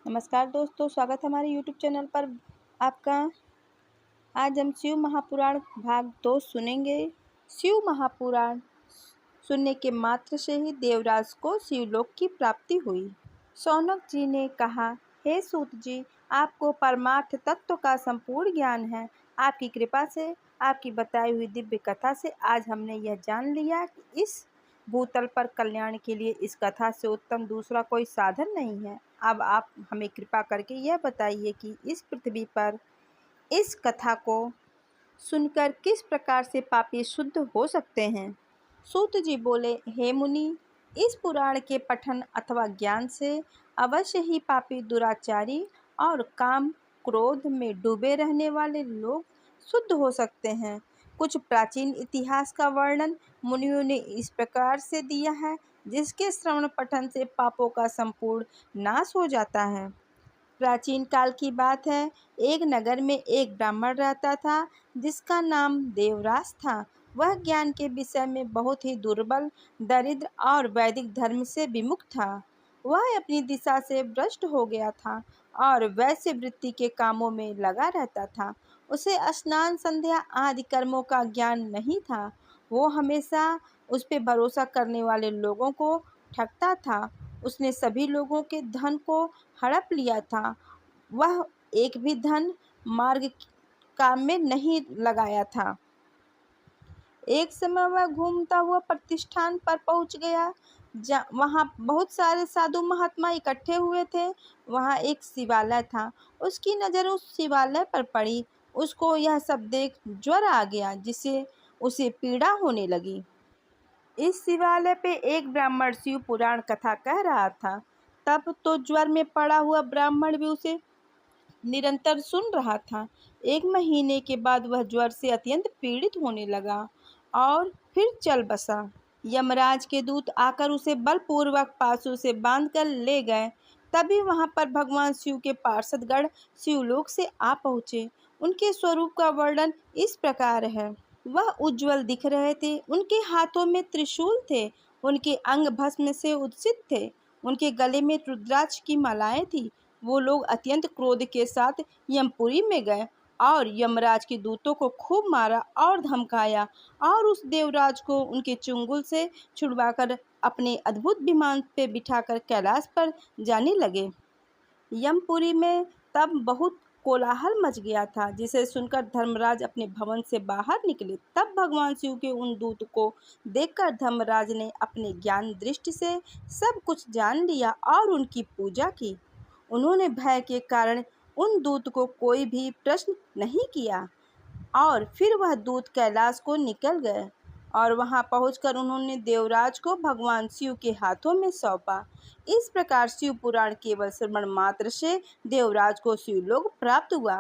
नमस्कार दोस्तों, स्वागत है हमारे यूट्यूब चैनल पर आपका। आज हम शिव महापुराण भाग 2 सुनेंगे। शिव महापुराण सुनने के मात्र से ही देवराज को शिवलोक की प्राप्ति हुई। शौनक जी ने कहा, हे सूत जी, आपको परमार्थ तत्व का संपूर्ण ज्ञान है। आपकी कृपा से, आपकी बताई हुई दिव्य कथा से आज हमने यह जान लिया कि इस भूतल पर कल्याण के लिए इस कथा से उत्तम दूसरा कोई साधन नहीं है। अब आप हमें कृपा करके यह बताइए कि इस पृथ्वी पर इस कथा को सुनकर किस प्रकार से पापी शुद्ध हो सकते हैं। सूत जी बोले, हे मुनि, इस पुराण के पठन अथवा ज्ञान से अवश्य ही पापी, दुराचारी और काम क्रोध में डूबे रहने वाले लोग शुद्ध हो सकते हैं। कुछ प्राचीन इतिहास का वर्णन मुनियों ने इस प्रकार से दिया है, जिसके श्रवण पठन से पापों का संपूर्ण नाश हो जाता है। प्राचीन काल की बात है। एक नगर में एक ब्राह्मण रहता था, जिसका नाम देवराज था। वह ज्ञान के विषय में बहुत ही दुर्बल, दरिद्र और वैदिक धर्म से विमुख था। वह अपनी दिशा से भ्रष्ट हो गया था और वैश्य वृत्ति के कामों में लगा रहता था। उसे स्नान, संध्या आदि कर्मों का ज्ञान नहीं था। वो हमेशा उस पर भरोसा करने वाले लोगों को ठगता था। उसने सभी लोगों के धन को हड़प लिया था। वह एक भी धन मार्ग काम में नहीं लगाया था। एक समय वह घूमता हुआ प्रतिष्ठान पर पहुंच गया। वहां बहुत सारे साधु महात्मा इकट्ठे हुए थे। वहां एक शिवालय था। उसकी नज़र उस शिवालय पर पड़ी। उसको यह सब देख ज्वर आ गया, जिससे उसे पीड़ा होने लगी। इस शिवालय पे एक ब्राह्मण शिव पुराण कथा कह रहा था। तब तो ज्वर में पड़ा हुआ ब्राह्मण भी उसे निरंतर सुन रहा था। एक महीने के बाद वह ज्वर से अत्यंत पीड़ित होने लगा और फिर चल बसा। यमराज के दूत आकर उसे बलपूर्वक पासों से बांधकर ले गए। तभी वहां पर भगवान शिव के पार्षदगण शिवलोक से आ पहुँचे। उनके स्वरूप का वर्णन इस प्रकार है। वह उज्जवल दिख रहे थे। उनके हाथों में त्रिशूल थे। उनके अंग भस्म से उत्सित थे। उनके गले में रुद्राक्ष की मालाएं थी। वो लोग अत्यंत क्रोध के साथ यमपुरी में गए और यमराज के दूतों को खूब मारा और धमकाया और उस देवराज को उनके चुंगल से छुड़वाकर अपने अद्भुत विमान पे बिठाकर कैलाश पर जाने लगे। यमपुरी में तब बहुत कोलाहल मच गया था, जिसे सुनकर धर्मराज अपने भवन से बाहर निकले। तब भगवान शिव के उन दूत को देखकर धर्मराज ने अपने ज्ञान दृष्टि से सब कुछ जान लिया और उनकी पूजा की। उन्होंने भय के कारण उन दूत को कोई भी प्रश्न नहीं किया और फिर वह दूत कैलाश को निकल गए और वहां पहुंचकर उन्होंने देवराज को भगवान शिव के हाथों में सौंपा। इस प्रकार शिव पुराण केवल श्रवण मात्र से देवराज को शिवलोक प्राप्त हुआ।